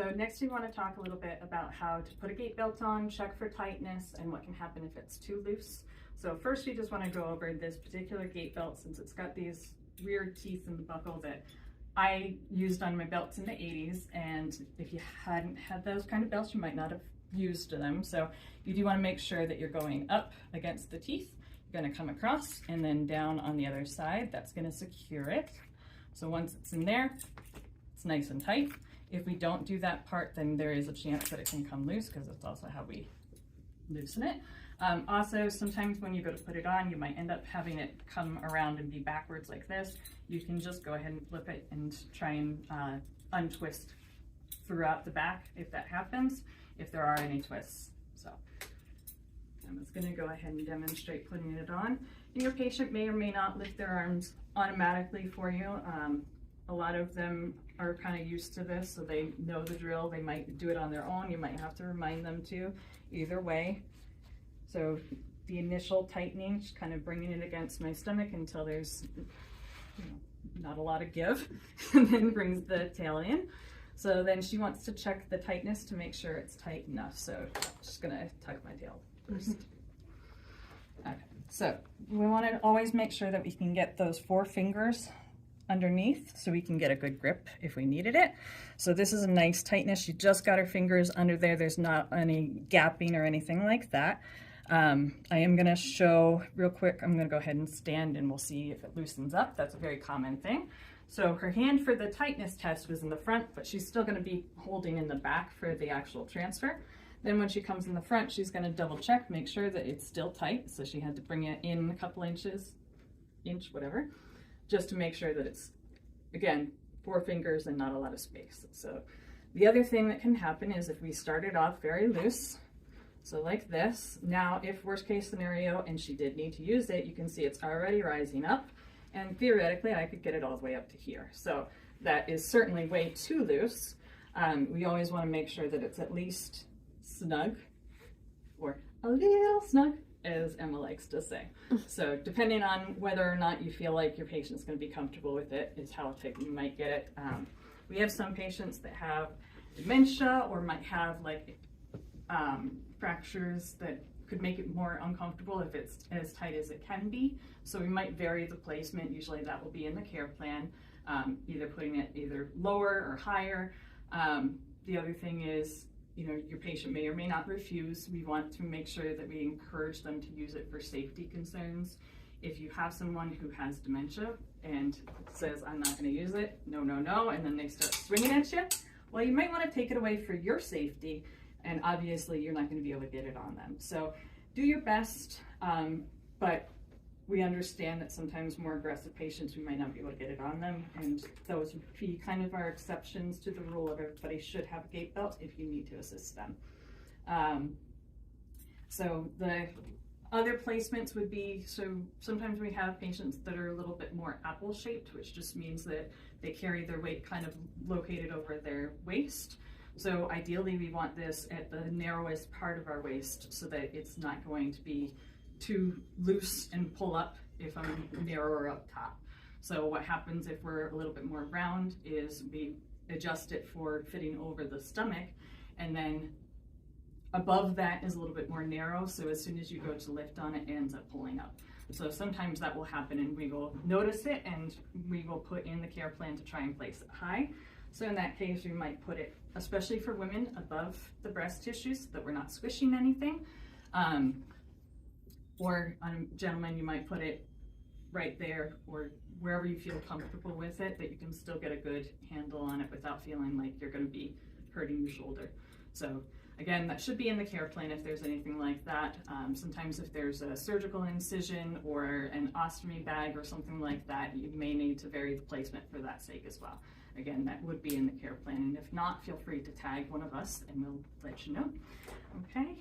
So next we want to talk a little bit about how to put a gait belt on, check for tightness, and what can happen if it's too loose. So first we just want to go over this particular gait belt since it's got these weird teeth in the buckle that I used on my belts in the 80s, and if you hadn't had those kind of belts, you might not have used them. So you do want to make sure that you're going up against the teeth. You're going to come across and then down on the other side. That's going to secure it. So once it's in there, it's nice and tight. If we don't do that part, then there is a chance that it can come loose because it's also how we loosen it. Also, sometimes when you go to put it on, you might end up having it come around and be backwards like this. You can just go ahead and flip it and try and untwist throughout the back if that happens, if there are any twists. So I'm just going to go ahead and demonstrate putting it on. And your patient may or may not lift their arms automatically for you. A lot of them are kind of used to this, so they know the drill. They might do it on their own. You might have to remind them to. Either way. So the initial tightening, just kind of bringing it against my stomach until there's not a lot of give, and then brings the tail in. So then she wants to check the tightness to make sure it's tight enough. So I'm just gonna tuck my tail first. Okay, so we want to always make sure that we can get those 4 fingers underneath so we can get a good grip if we needed it. So this is a nice tightness. She just got her fingers under there. There's not any gapping or anything like that. I am going to show real quick. I'm going to go ahead and stand and we'll see if it loosens up. That's a very common thing. So her hand for the tightness test was in the front, but she's still going to be holding in the back for the actual transfer. Then when she comes in the front, she's going to double check, make sure that it's still tight. So she had to bring it in a couple inches, whatever, just to make sure that it's, again, 4 fingers and not a lot of space. So the other thing that can happen is if we started off very loose, so like this, now if worst case scenario and she did need to use it, you can see it's already rising up, and theoretically I could get it all the way up to here. So that is certainly way too loose. We always want to make sure that it's at least snug, or a little snug, as Emma likes to say. So depending on whether or not you feel like your patient's going to be comfortable with it is how tight you might get it. We have some patients that have dementia or might have like fractures that could make it more uncomfortable if it's as tight as it can be. So we might vary the placement. Usually that will be in the care plan, either putting it either lower or higher. The other thing is, your patient may or may not refuse. We want to make sure that we encourage them to use it for safety concerns. If you have someone who has dementia and says, I'm not going to use it, no, no, no, and then they start swinging at you, well, you might want to take it away for your safety, and obviously you're not going to be able to get it on them. So do your best, but we understand that sometimes more aggressive patients, we might not be able to get it on them, and those would be kind of our exceptions to the rule of everybody should have a gait belt if you need to assist them. So the other placements would be, so sometimes we have patients that are a little bit more apple-shaped, which just means that they carry their weight kind of located over their waist. So ideally we want this at the narrowest part of our waist so that it's not going to be too loose and pull up if I'm narrower up top. So what happens if we're a little bit more round is we adjust it for fitting over the stomach, and then above that is a little bit more narrow, so as soon as you go to lift on it, it ends up pulling up. So sometimes that will happen and we will notice it and we will put in the care plan to try and place it high. So in that case, we might put it, especially for women, above the breast tissues so that we're not squishing anything. Or on a gentleman, you might put it right there or wherever you feel comfortable with it, that you can still get a good handle on it without feeling like you're going to be hurting your shoulder. So again, that should be in the care plan if there's anything like that. Sometimes if there's a surgical incision or an ostomy bag or something like that, you may need to vary the placement for that sake as well. Again, that would be in the care plan, and if not, feel free to tag one of us and we'll let you know. Okay.